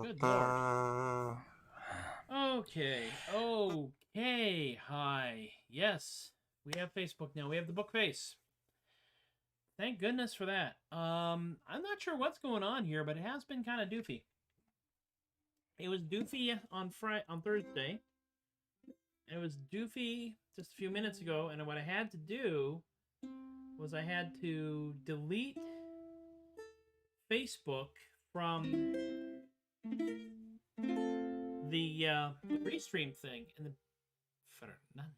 Good Lord. Okay. Okay. Hi. Yes. We have Facebook now. We have the book face. Thank goodness for that. I'm not sure what's going on here, but it has been kind of doofy. It was doofy on Thursday. It was doofy just a few minutes ago, and what I had to do was I had to delete Facebook from the restream thing in the Fernando.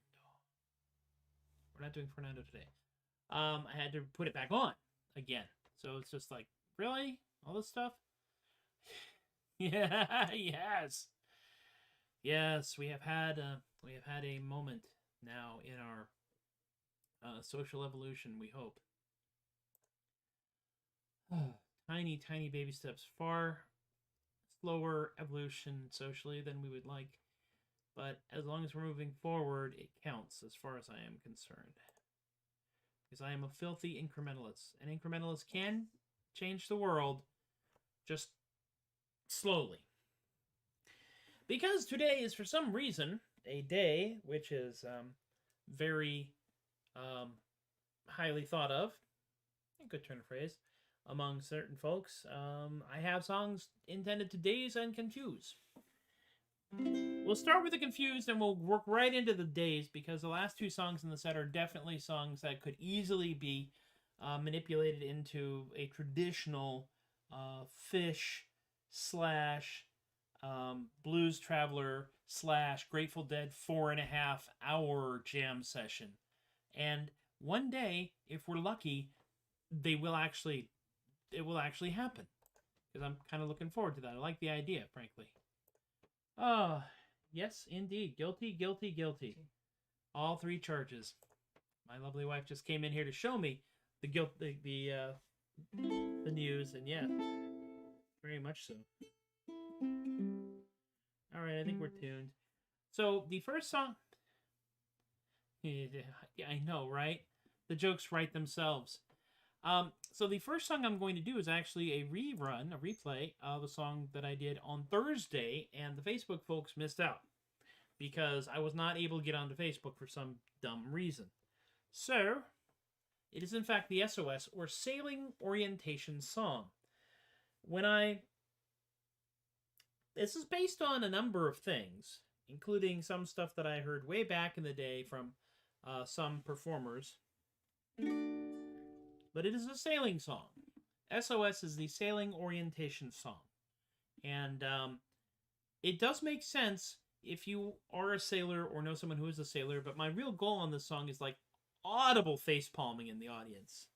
We're not doing Fernando today. I had to put it back on again. So it's just like, really? All this stuff? Yeah, yes. Yes, we have had a moment now in our social evolution, we hope. Tiny, tiny baby steps. Far slower evolution socially than we would like. But as long as we're moving forward, it counts as far as I am concerned. Because I am a filthy incrementalist. And incrementalists can change the world, just slowly. Because today is, for some reason, a day which is very highly thought of, a good turn of phrase, among certain folks. I have songs intended to daze and confuse. We'll start with the confused and we'll work right into the daze, because the last two songs in the set are definitely songs that could easily be manipulated into a traditional Fish slash Blues Traveler slash Grateful Dead 4.5 hour jam session. And one day, if we're lucky, it will actually happen. Because I'm kind of looking forward to that. I like the idea, frankly. Oh, yes, indeed. Guilty, guilty, guilty. All three charges. My lovely wife just came in here to show me the news, and yeah, very much so. All right, I think we're tuned. So the first song, yeah, I know, right? The jokes write themselves. So the first song I'm going to do is actually a replay of a song that I did on Thursday, and the Facebook folks missed out because I was not able to get onto Facebook for some dumb reason. So, it is in fact the SOS, or Sailing Orientation Song. when this is based on a number of things, including some stuff that I heard way back in the day from some performers. But it is a sailing song. SOS is the sailing orientation song. And it does make sense if you are a sailor or know someone who is a sailor, but my real goal on this song is like audible face palming in the audience.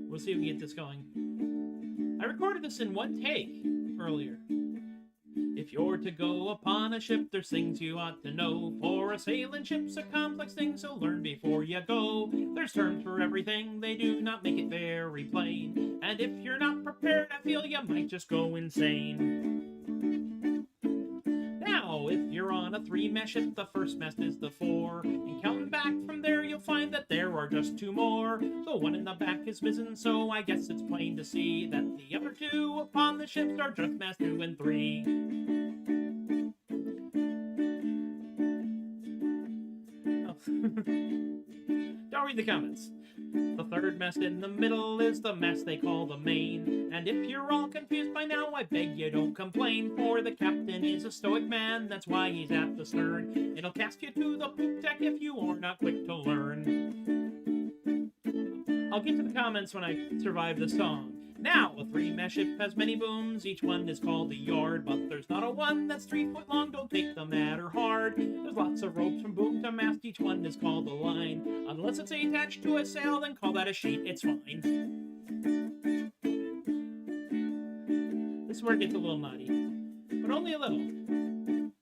We'll see if we can get this going. I recorded this in one take earlier. If you're to go upon a ship, there's things you ought to know. For a sailing ship's a complex thing, so learn before you go. There's terms for everything, they do not make it very plain. And if you're not prepared, I feel you might just go insane. Now, if you're on a 3-mast ship, the first mast is the fore. And counting back from there, you'll find that there are just 2 more. The one in the back is missing, so I guess it's plain to see that the other 2 upon the ships are just mast 2 and 3. Don't read the comments. The 3rd mast in the middle is the mast they call the main. And if you're all confused by now, I beg you don't complain. For the captain is a stoic man, that's why he's at the stern. It'll cast you to the poop deck if you are not quick to learn. I'll get to the comments when I survive the song. Now, a 3-mast ship has many booms, each one is called a yard, but there's not a one that's 3 foot long, don't take the matter hard. There's lots of ropes from boom to mast, each one is called a line. Unless it's attached to a sail, then call that a sheet, it's fine. This is where it gets a little naughty, but only a little.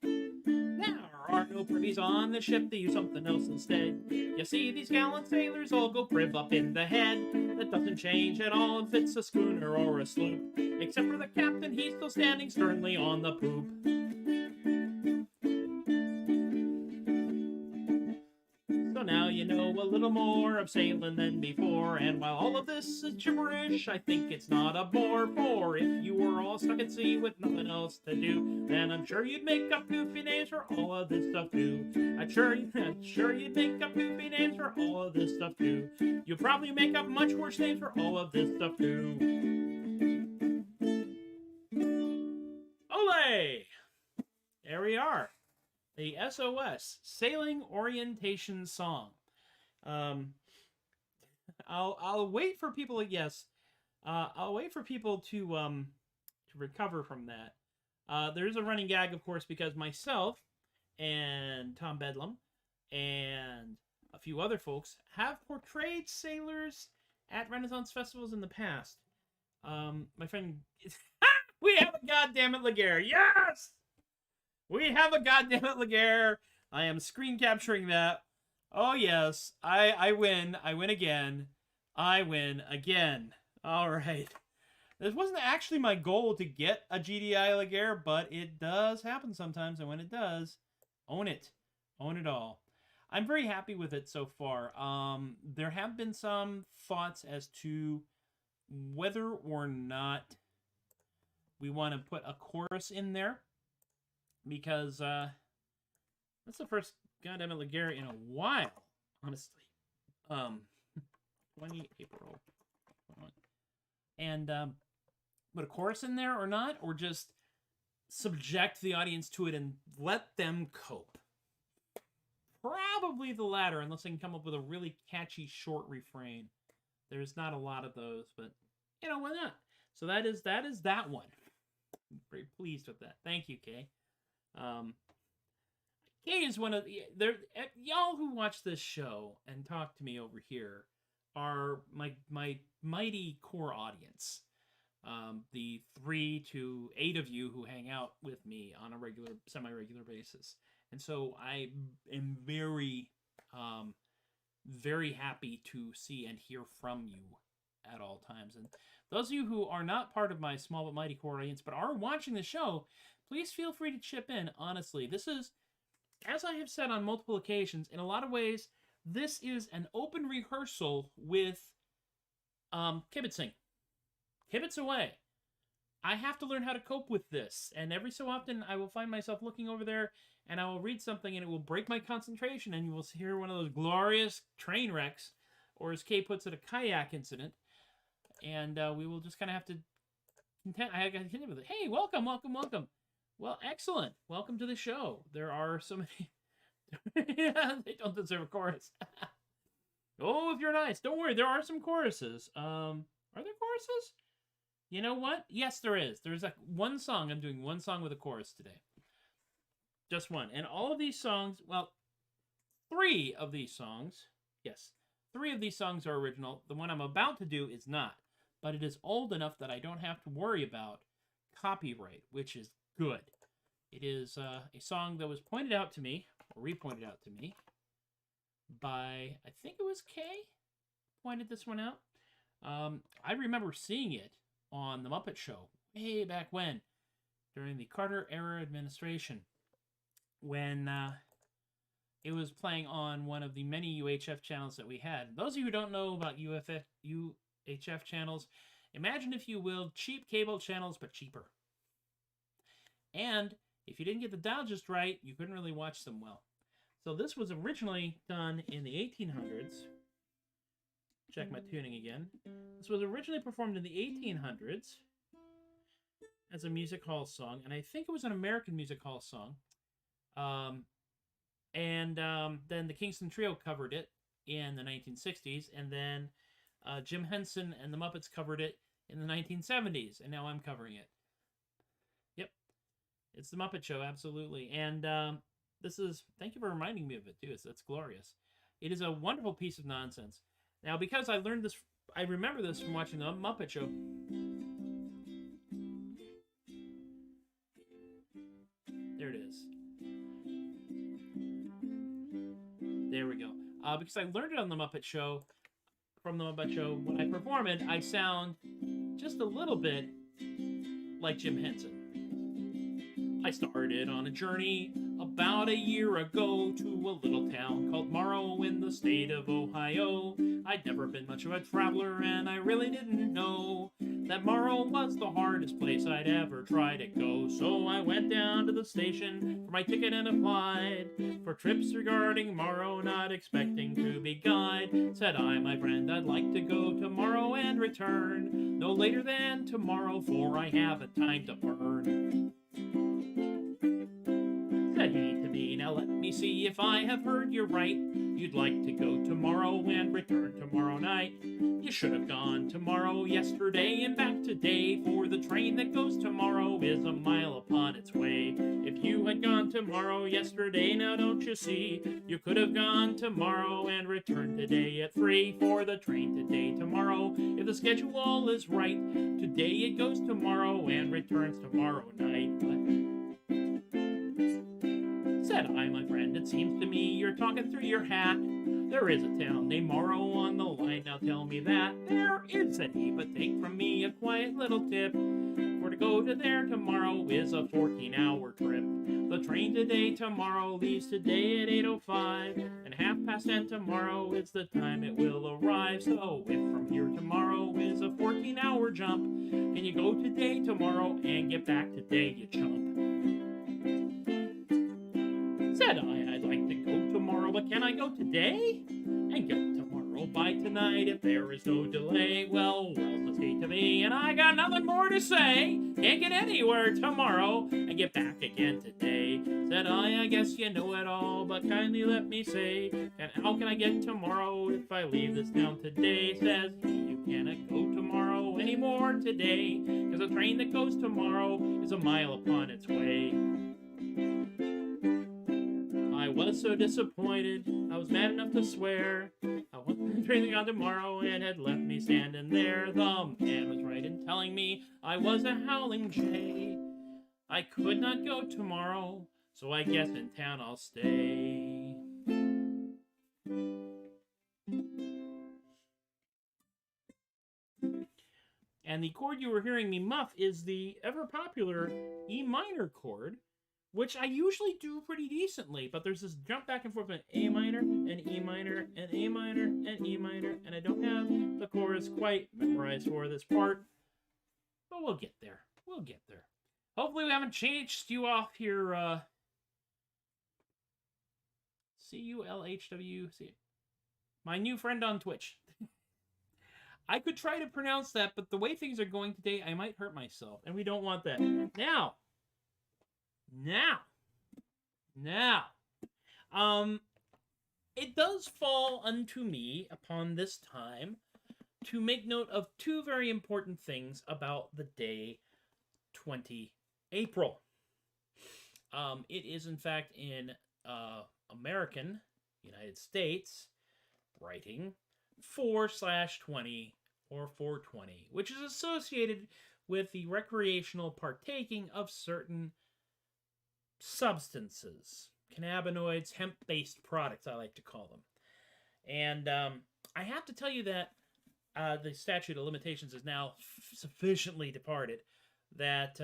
There are no privies on the ship, they use something else instead. You see, these gallant sailors all go priv up in the head. That doesn't change at all if it's a schooner or a sloop. Except for the captain, he's still standing sternly on the poop. So now you know a little more of sailing than before. And while all of this is gibberish, I think it's not a bore. For if you were all stuck at sea with nothing else to do, then I'm sure you'd make up goofy names for all of this stuff too. I'm sure you'd make up goofy names for all of this stuff too. You'll probably make up much worse names for all of this stuff too. Ole! There we are. The SOS, Sailing Orientation Song. I'll wait for people, yes. I'll wait for people to recover from that. There's a running gag, of course, because myself and Tom Bedlam and a few other folks have portrayed sailors at Renaissance festivals in the past. My friend... we have a goddammit Laguerre! Yes! We have a goddammit Laguerre! I am screen capturing that. Oh, yes. I win. I win again. I win again. All right. This wasn't actually my goal to get a GDI Laguerre, but it does happen sometimes, and when it does, own it. Own it all. I'm very happy with it so far. There have been some thoughts as to whether or not we want to put a chorus in there, because that's the first goddamn Laguerre in a while, honestly. 20 April. And put a chorus in there or not, or just subject the audience to it and let them cope. Probably the latter, unless I can come up with a really catchy short refrain. There's not a lot of those, but you know, why not? So that is that one. I'm very pleased with that. Thank you, Kay. Kay is one of y'all who watch this show and talk to me over here are my mighty core audience. The 3 to 8 of you who hang out with me on a semi-regular basis. And so I am very, very happy to see and hear from you at all times. And those of you who are not part of my small but mighty core audience, but are watching the show, please feel free to chip in, honestly. This is, as I have said on multiple occasions, in a lot of ways, this is an open rehearsal with kibitzing. Kibitz away. I have to learn how to cope with this, and every so often I will find myself looking over there, and I will read something, and it will break my concentration, and you will hear one of those glorious train wrecks or as Kay puts it, a kayak incident. And we will just kind of have to I got to continue with it. Hey, welcome. Well, excellent. Welcome to the show. There are so many... They don't deserve a chorus. Oh, if you're nice. Don't worry, there are some choruses. Are there choruses? You know what? Yes, there is. There's like one song. I'm doing one song with a chorus today. Just one. And all of these songs, well, 3 of these songs, yes, 3 of these songs are original. The one I'm about to do is not. But it is old enough that I don't have to worry about copyright, which is good. It is a song that was pointed out to me, or re-pointed out to me, by, I think it was Kay, pointed this one out. I remember seeing it on The Muppet Show way back when, during the Carter era administration, when it was playing on one of the many UHF channels that we had. Those of you who don't know about UHF channels, imagine, if you will, cheap cable channels, but cheaper. And if you didn't get the dial just right, you couldn't really watch them well. So this was originally done in the 1800s. Check my tuning again. This was originally performed in the 1800s as a music hall song, and I think it was an American music hall song. Then the Kingston Trio covered it in the 1960s, and then Jim Henson and the Muppets covered it in the 1970s, and now I'm covering it. Yep. It's the Muppet Show, absolutely. And this is, thank you for reminding me of it, too. That's glorious. It is a wonderful piece of nonsense. Now, because I learned this, I remember this from watching the Muppet Show. There it is. There we go. Because I learned it on the Muppet Show, from the Muppet Show, when I perform it, I sound just a little bit like Jim Henson. I started on a journey about a year ago to a little town called Morrow in the state of Ohio. I'd never been much of a traveler, and I really didn't know that Morrow was the hardest place I'd ever try to go. So I went down to the station for my ticket and applied for trips regarding Morrow, not expecting to be guide. Said I, my friend, I'd like to go to Morrow and return no later than tomorrow, for I have a time to burn. Said he to me, now let me see if I have heard you right. You'd like to go tomorrow and return tomorrow night. You should have gone tomorrow yesterday and back today, for the train that goes tomorrow is a mile upon its way. If you had gone tomorrow yesterday, now don't you see, you could have gone tomorrow and returned today at 3, for the train today tomorrow, if the schedule all is right, today it goes tomorrow and returns tomorrow night. Said I, my friend, it seems to me you're talking through your hat. There is a town named Morrow on the line, now tell me that. There is, said he, but take from me a quiet little tip, for to go to there tomorrow is a 14-hour trip. The train today tomorrow leaves today at 8:05, and 10:30 tomorrow is the time it will arrive. So if from here tomorrow is a 14-hour jump, can you go today tomorrow and get back today, you chump? Said I, I'd like to go tomorrow, but can I go today? And get tomorrow by tonight if there is no delay. Well, says he to me, and I got nothing more to say. Can't get anywhere tomorrow and get back again today. Said I guess you know it all, but kindly let me say, and how can I get tomorrow if I leave this town today? Says he, you cannot go tomorrow anymore today, cause the train that goes tomorrow is a mile upon its way. I was so disappointed, I was mad enough to swear. I wasn't training on tomorrow and had left me standing there. The man was right in telling me I was a howling jay. I could not go tomorrow, so I guess in town I'll stay. And the chord you were hearing me muff is the ever-popular E minor chord, which I usually do pretty decently, but there's this jump back and forth between A minor, and E minor, and A minor, and E minor, and I don't have the chorus quite memorized for this part, but we'll get there. We'll get there. Hopefully we haven't changed you off here, CULHWC. My new friend on Twitch. I could try to pronounce that, but the way things are going today, I might hurt myself, and we don't want that. Now, now, now, it does fall unto me upon this time to make note of two very important things about the day 20 April. It is, in fact, in American, United States, writing 4/20 or 420, which is associated with the recreational partaking of certain substances, cannabinoids, hemp-based products, I like to call them. And I have to tell you that the statute of limitations is now sufficiently departed that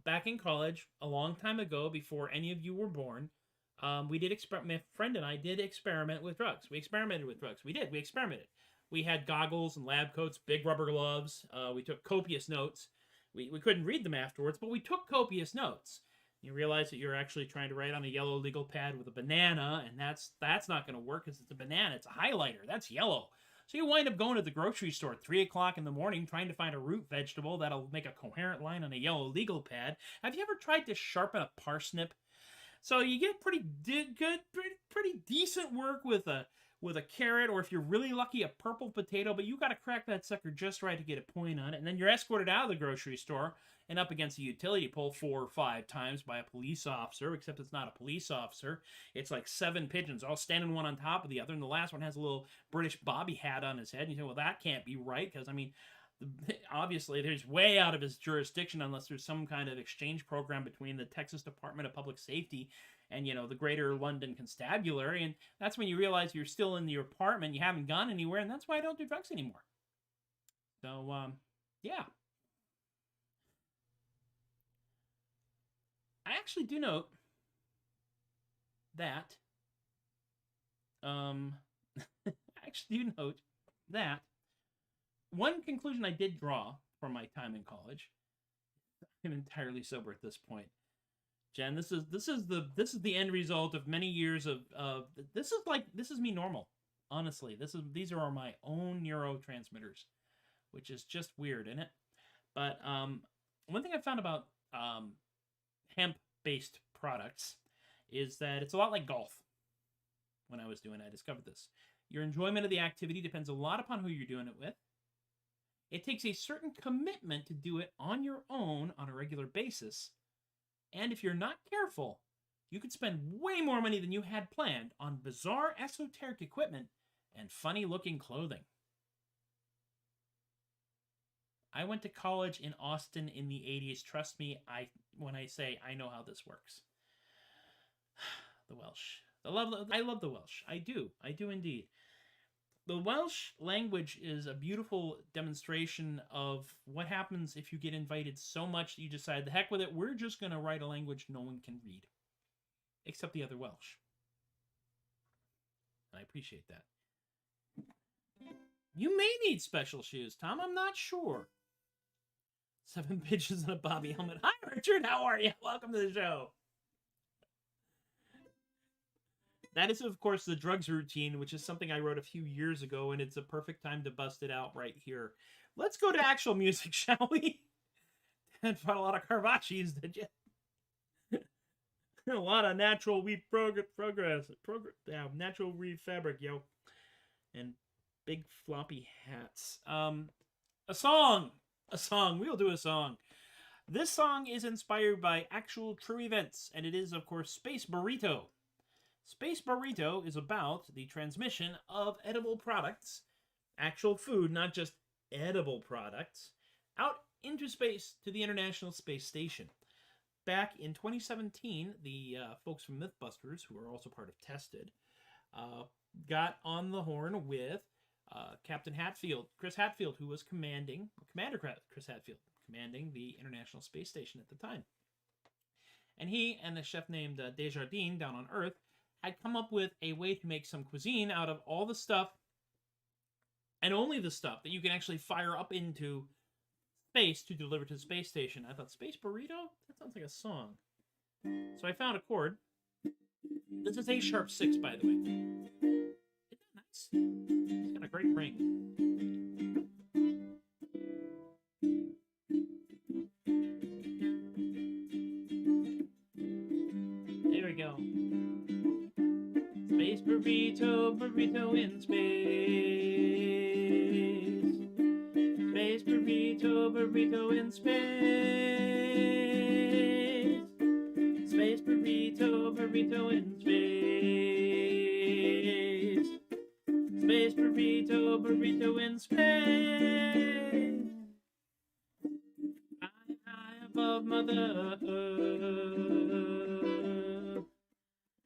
back in college, a long time ago, before any of you were born, we did my friend and I did experiment with drugs. We experimented with drugs. We experimented. We had goggles and lab coats, big rubber gloves. We took copious notes. We couldn't read them afterwards, but we took copious notes. You realize that you're actually trying to write on a yellow legal pad with a banana, and that's not going to work because it's a banana. It's a highlighter. That's yellow. So you wind up going to the grocery store at 3 o'clock in the morning trying to find a root vegetable that'll make a coherent line on a yellow legal pad. Have you ever tried to sharpen a parsnip? So you get pretty decent work with a carrot, or if you're really lucky, a purple potato, but you got to crack that sucker just right to get a point on it. And then you're escorted out of the grocery store and up against a utility pole 4 or 5 times by a police officer, except it's not a police officer. It's like 7 pigeons, all standing one on top of the other, and the last one has a little British bobby hat on his head. And you say, well, that can't be right, because, I mean, obviously there's way out of his jurisdiction unless there's some kind of exchange program between the Texas Department of Public Safety and, the Greater London Constabulary, and that's when you realize you're still in your apartment, you haven't gone anywhere, and that's why I don't do drugs anymore. So, yeah. I actually do note that, one conclusion I did draw from my time in college, I'm entirely sober at this point, Jen, this is the end result of many years of this is me normal. Honestly, these are my own neurotransmitters, which is just weird, isn't it? But one thing I found about hemp-based products is that it's a lot like golf. When I was doing it, I discovered this. Your enjoyment of the activity depends a lot upon who you're doing it with. It takes a certain commitment to do it on your own on a regular basis. And if you're not careful, you could spend way more money than you had planned on bizarre esoteric equipment and funny-looking clothing. I went to college in Austin in the 80s. Trust me, when I say I know how this works. The Welsh. I love the Welsh. I do indeed. The Welsh language is a beautiful demonstration of what happens if you get invited so much that you decide, the heck with it, we're just going to write a language no one can read. Except the other Welsh. I appreciate that. You may need special shoes, Tom. I'm not sure. 7 pigeons and a bobby helmet. Hi, Richard. How are you? Welcome to the show. That is, of course, the drugs routine, which is something I wrote a few years ago, and it's a perfect time to bust it out right here. Let's go to actual music, shall we? And fought a lot of Carvacci's, did you? A lot of natural wheat natural wheat fabric, yo. And big floppy hats. A song. We'll do a song. This song is inspired by actual true events, and it is, of course, Space Burrito. Space Burrito is about the transmission of edible products, actual food, not just edible products, out into space to the International Space Station. Back in 2017, the folks from Mythbusters, who are also part of Tested, got on the horn with Captain Hatfield, Chris Hadfield, who was Commander Chris Hadfield, commanding the International Space Station at the time. And he and a chef named Desjardins down on Earth had come up with a way to make some cuisine out of all the stuff, and only the stuff, that you can actually fire up into space to deliver to the space station. I thought, Space Burrito? That sounds like a song. So I found a chord. This is A#6, by the way. Isn't that nice? It's got a great ring. burrito, burrito in space. Space burrito, burrito in space. Space burrito, burrito in space. Space burrito, burrito in space. Flying high above Mother Earth.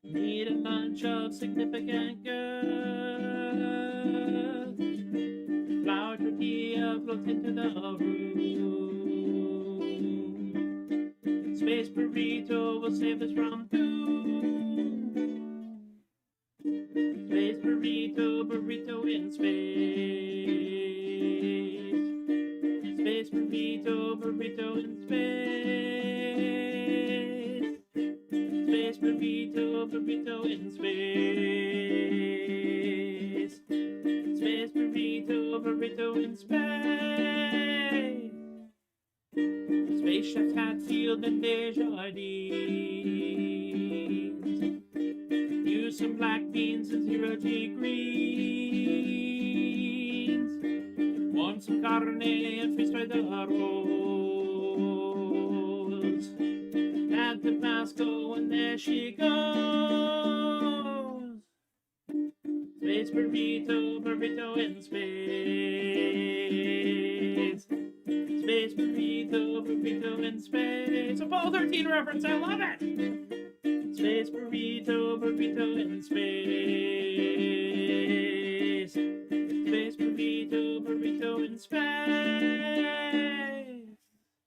Need a bunch of significant girls. Flour tortilla floats into the room. Space burrito will save us from doom. Space burrito, burrito in space. Space burrito, burrito in space. Space burrito, burrito in space. Space burrito, burrito in space. Space Chefs Hatfield and Desjardins. Use some black beans and 0G greens. Want some carne and freeze fry the rolls. Add Tabasco and there she goes. Space burrito, burrito in space. Space burrito, burrito in space. Apollo 13 reference, I love it! Space burrito, burrito in space. Space burrito, burrito in space.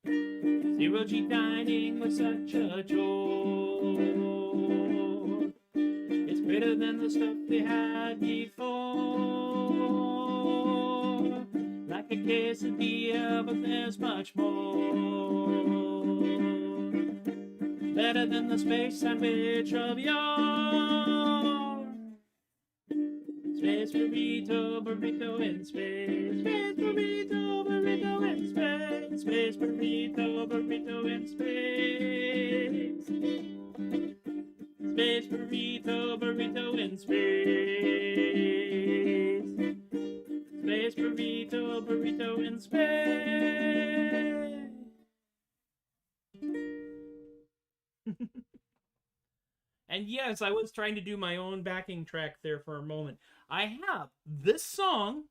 0G dining was such a chore. It's greater than the stuff they had before. Like a quesadilla, but there's much more. Better than the space sandwich of yore. Space burrito, burrito in space. Space burrito, burrito in space. Space burrito, burrito in space. Space burrito, burrito in space. Space burrito, burrito in space. And yes, I was trying to do my own backing track there for a moment. I have this song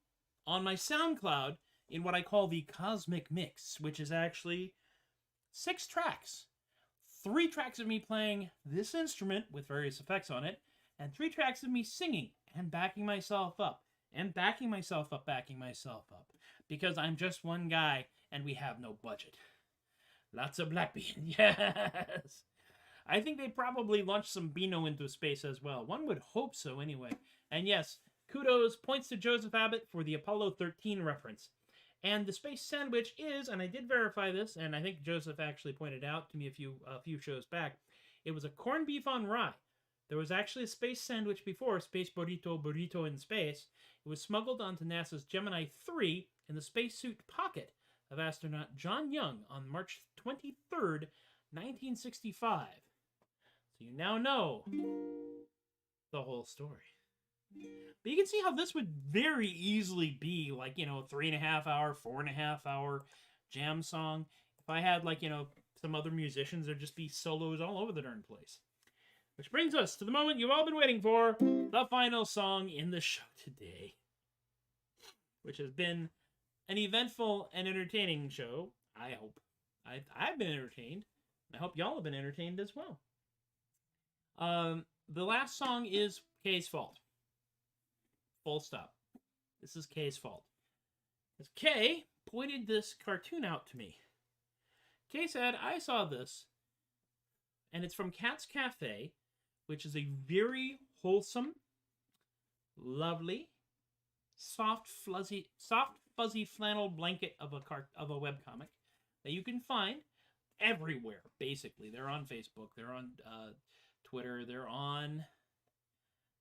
on my SoundCloud in what I call the Cosmic Mix, which is actually 6 tracks. 3 tracks of me playing this instrument with various effects on it, and 3 tracks of me singing and backing myself up, and backing myself up, because I'm just one guy and we have no budget. Lots of black bean, yes! I think they probably launched some Beano into space as well. One would hope so anyway. And yes, kudos, points to Joseph Abbott for the Apollo 13 reference. And the space sandwich is, and I did verify this, and I think Joseph actually pointed out to me a few shows back, it was a corned beef on rye. There was actually a space sandwich before, Space Burrito, Burrito in Space. It was smuggled onto NASA's Gemini 3 in the spacesuit pocket of astronaut John Young on March 23rd, 1965. So you now know the whole story. But you can see how this would very easily be like, 3.5 hour, 4.5 hour jam song. If I had some other musicians, there'd just be solos all over the darn place. Which brings us to the moment you've all been waiting for, the final song in the show today. Which has been an eventful and entertaining show, I hope. I've been entertained. I hope y'all have been entertained as well. The last song is Kay's fault. Full stop. This is Kay's fault. As Kay pointed this cartoon out to me. Kay said, I saw this, and it's from Cat's Cafe, which is a very wholesome, lovely, soft, fuzzy flannel blanket of a webcomic that you can find everywhere, basically. They're on Facebook, they're on Twitter, they're on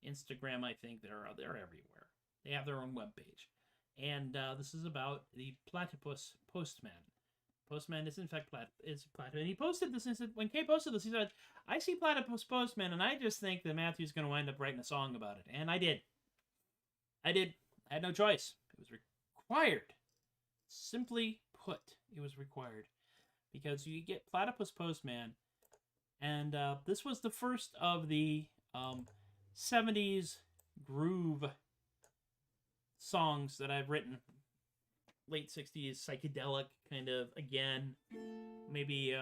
Instagram, I think. They're everywhere. They have their own webpage. And this is about the Platypus Postman. Postman is in fact Platypus. And he posted this, and said, when Kay posted this, he said, I see Platypus Postman, and I just think that Matthew's going to wind up writing a song about it. And I did. I had no choice. It was required. Simply put, it was required. Because you get Platypus Postman, and this was the first of the 70s groove songs that I've written. Late 60s psychedelic kind of, again, maybe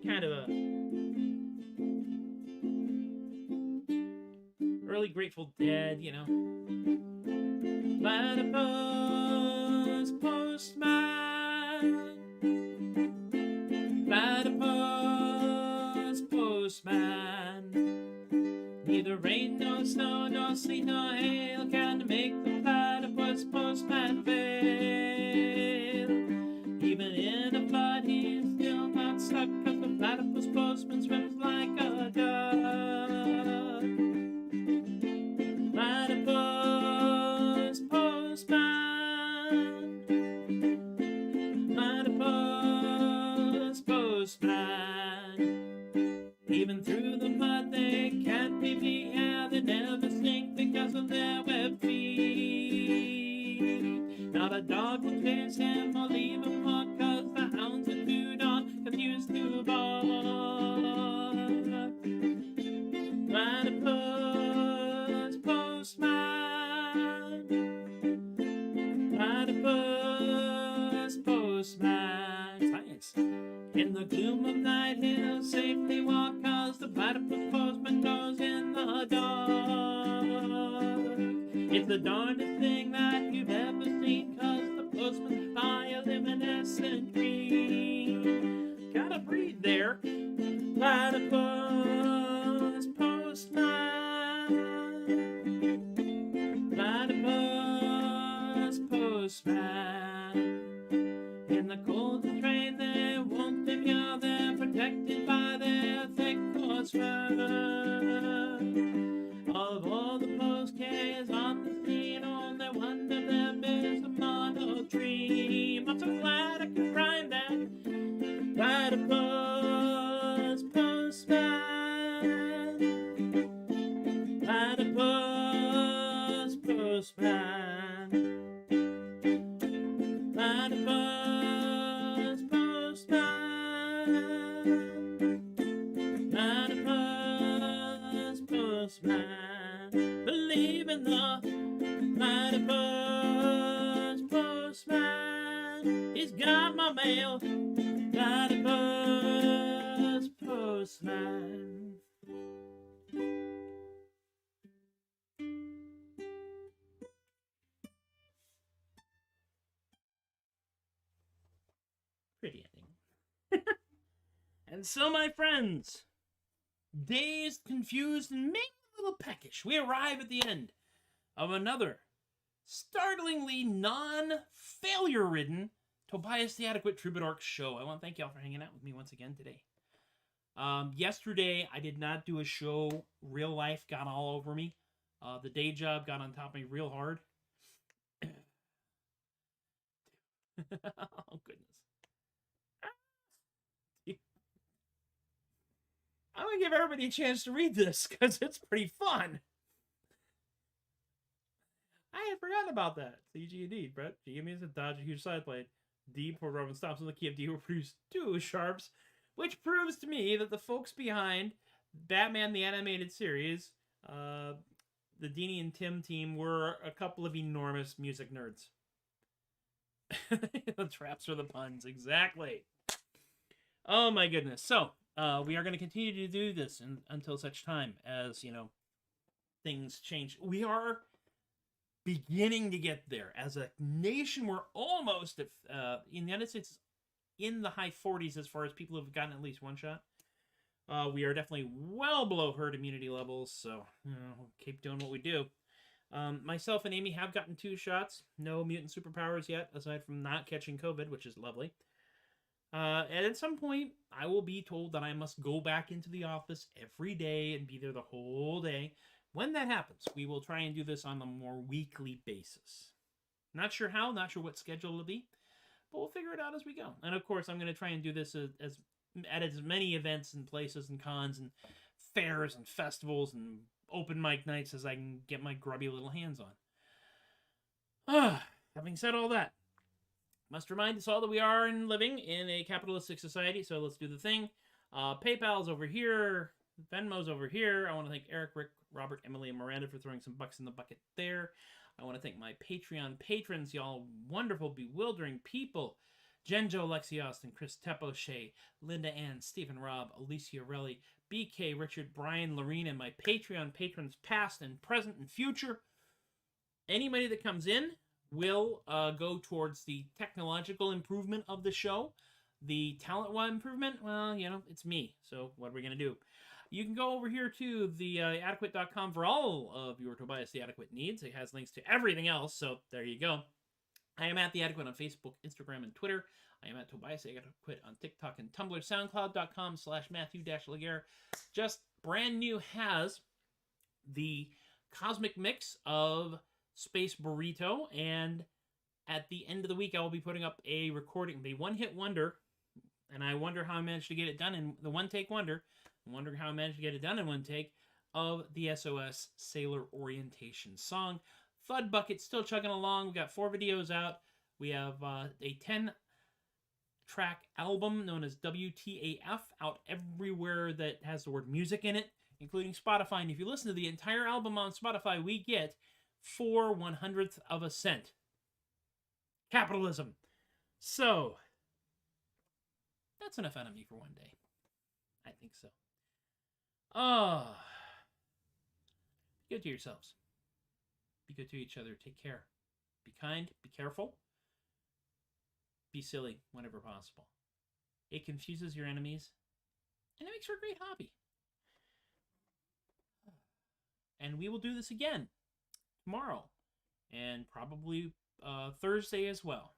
kind of a early Grateful Dead, you know. Platypus Postman, Platypus Postman. Neither rain, no snow, no sleet, no hail can make the Platypus Postman fail. Even in a flood, he's still not stuck, 'cause the Platypus Postman swims like a duck. Platypus Postman, Platypus Postman. Even through the mud, they can't be beat. Yeah, they never sink because of their web feet. Not a dog will chase him or leave him mark, 'cause the hounds are too darn confused to bark. Platypus Postman, Platypus Postman. Science. In the gloom of night, he'll safely walk, 'cause the Platypus Postman goes in the dark. It's the darndest thing that you've ever seen, 'cause the postman's bioluminescent green. Gotta breathe there. Platypus Postman, Platypus Postman. In the cold train, they won't leave you there, protected by their thick coarse fur. Of all the postcards on the scene, only one of them is a Morrow dream. I'm so glad I could rhyme that. Platypus Postman, Platypus Postman, Platypus Postman, Platypus Postman. Believe in the Platypus Postman. He's got my mail. Platypus Postman. Pretty ending. And so, my friends, dazed, confused, and maybe a little peckish, we arrive at the end of another startlingly non-failure-ridden Tobias the Adequate Troubadork show. I want to thank y'all for hanging out with me once again today. Yesterday, I did not do a show. Real life got all over me. The day job got on top of me real hard. Oh, goodness. I'm going to give everybody a chance to read this, because it's pretty fun. I had forgotten about that. CG&D, Brett. G means to dodge a huge side plate. D, poor Robin stops on the key of D, will produce 2 sharps, which proves to me that the folks behind Batman the Animated Series, the Deanie and Tim team, were a couple of enormous music nerds. The traps for the puns, exactly. Oh my goodness. So, we are going to continue to do this until such time as, you know, things change. We are beginning to get there. As a nation, we're almost at, in the United States, in the high 40s as far as people who have gotten at least one shot. We are definitely well below herd immunity levels, so we'll keep doing what we do. Myself and Amy have gotten 2 shots. No mutant superpowers yet, aside from not catching COVID, which is lovely. And at some point, I will be told that I must go back into the office every day and be there the whole day, when that happens, we will try and do this on a more weekly basis. Not sure how, not sure what schedule it'll be, but we'll figure it out as we go. And of course, I'm going to try and do this at as many events and places and cons and fairs and festivals and open mic nights as I can get my grubby little hands on. Having said all that, must remind us all that we are living in a capitalistic society, so let's do the thing. PayPal's over here. Venmo's over here. I want to thank Eric, Rick, Robert, Emily, and Miranda for throwing some bucks in the bucket there. I want to thank my Patreon patrons, y'all wonderful, bewildering people. Genjo, Lexi Austin, Chris Teposhe, Linda Ann, Stephen Robb, Alicia Relli, BK, Richard, Brian, Lorene, and my Patreon patrons past and present and future. Any money that comes in will go towards the technological improvement of the show. The talent-wise improvement, well, you know, it's me. So what are we going to do? You can go over here to the adequate.com for all of your Tobias the Adequate needs. It has links to everything else, so there you go. I am at The Adequate on Facebook, Instagram, and Twitter. I am at Tobias the Adequate on TikTok and Tumblr. SoundCloud.com/Matthew-Laguerre. Just brand new has the Cosmic Mix of Space Burrito, and at the end of the week, I will be putting up a recording, the one-hit wonder, and I wonder how I managed to get it done in the one-take wonder. I'm wondering how I managed to get it done in one take of the SOS Sailor Orientation song. THUD Bucket still chugging along. We've got 4 videos out. We have a 10-track album known as WTAF out everywhere that has the word music in it, including Spotify. And if you listen to the entire album on Spotify, we get 4/100th of a cent. Capitalism. So, that's enough out of me for one day. I think so. Be good to yourselves. Be good to each other. Take care. Be kind. Be careful. Be silly whenever possible. It confuses your enemies, and it makes for a great hobby. And we will do this again tomorrow, and probably Thursday as well.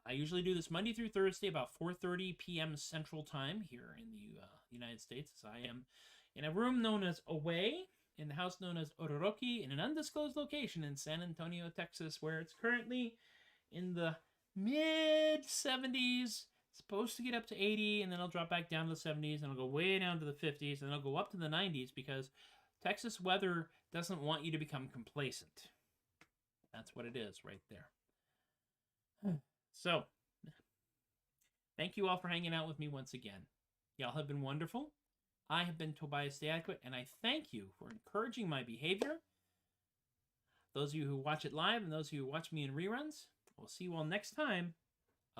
I usually do this Monday through Thursday about 4:30 p.m. Central Time here in the United States, as I am in a room known as Away, in the house known as Ororoki, in an undisclosed location in San Antonio, Texas, where it's currently in the mid-70s. It's supposed to get up to 80, and then I'll drop back down to the 70s, and I'll go way down to the 50s, and I'll go up to the 90s, because Texas weather doesn't want you to become complacent. That's what it is right there. So, thank you all for hanging out with me once again. Y'all have been wonderful. I have been Tobias the Adequate, and I thank you for encouraging my behavior. Those of you who watch it live and those of you who watch me in reruns, we'll see you all next time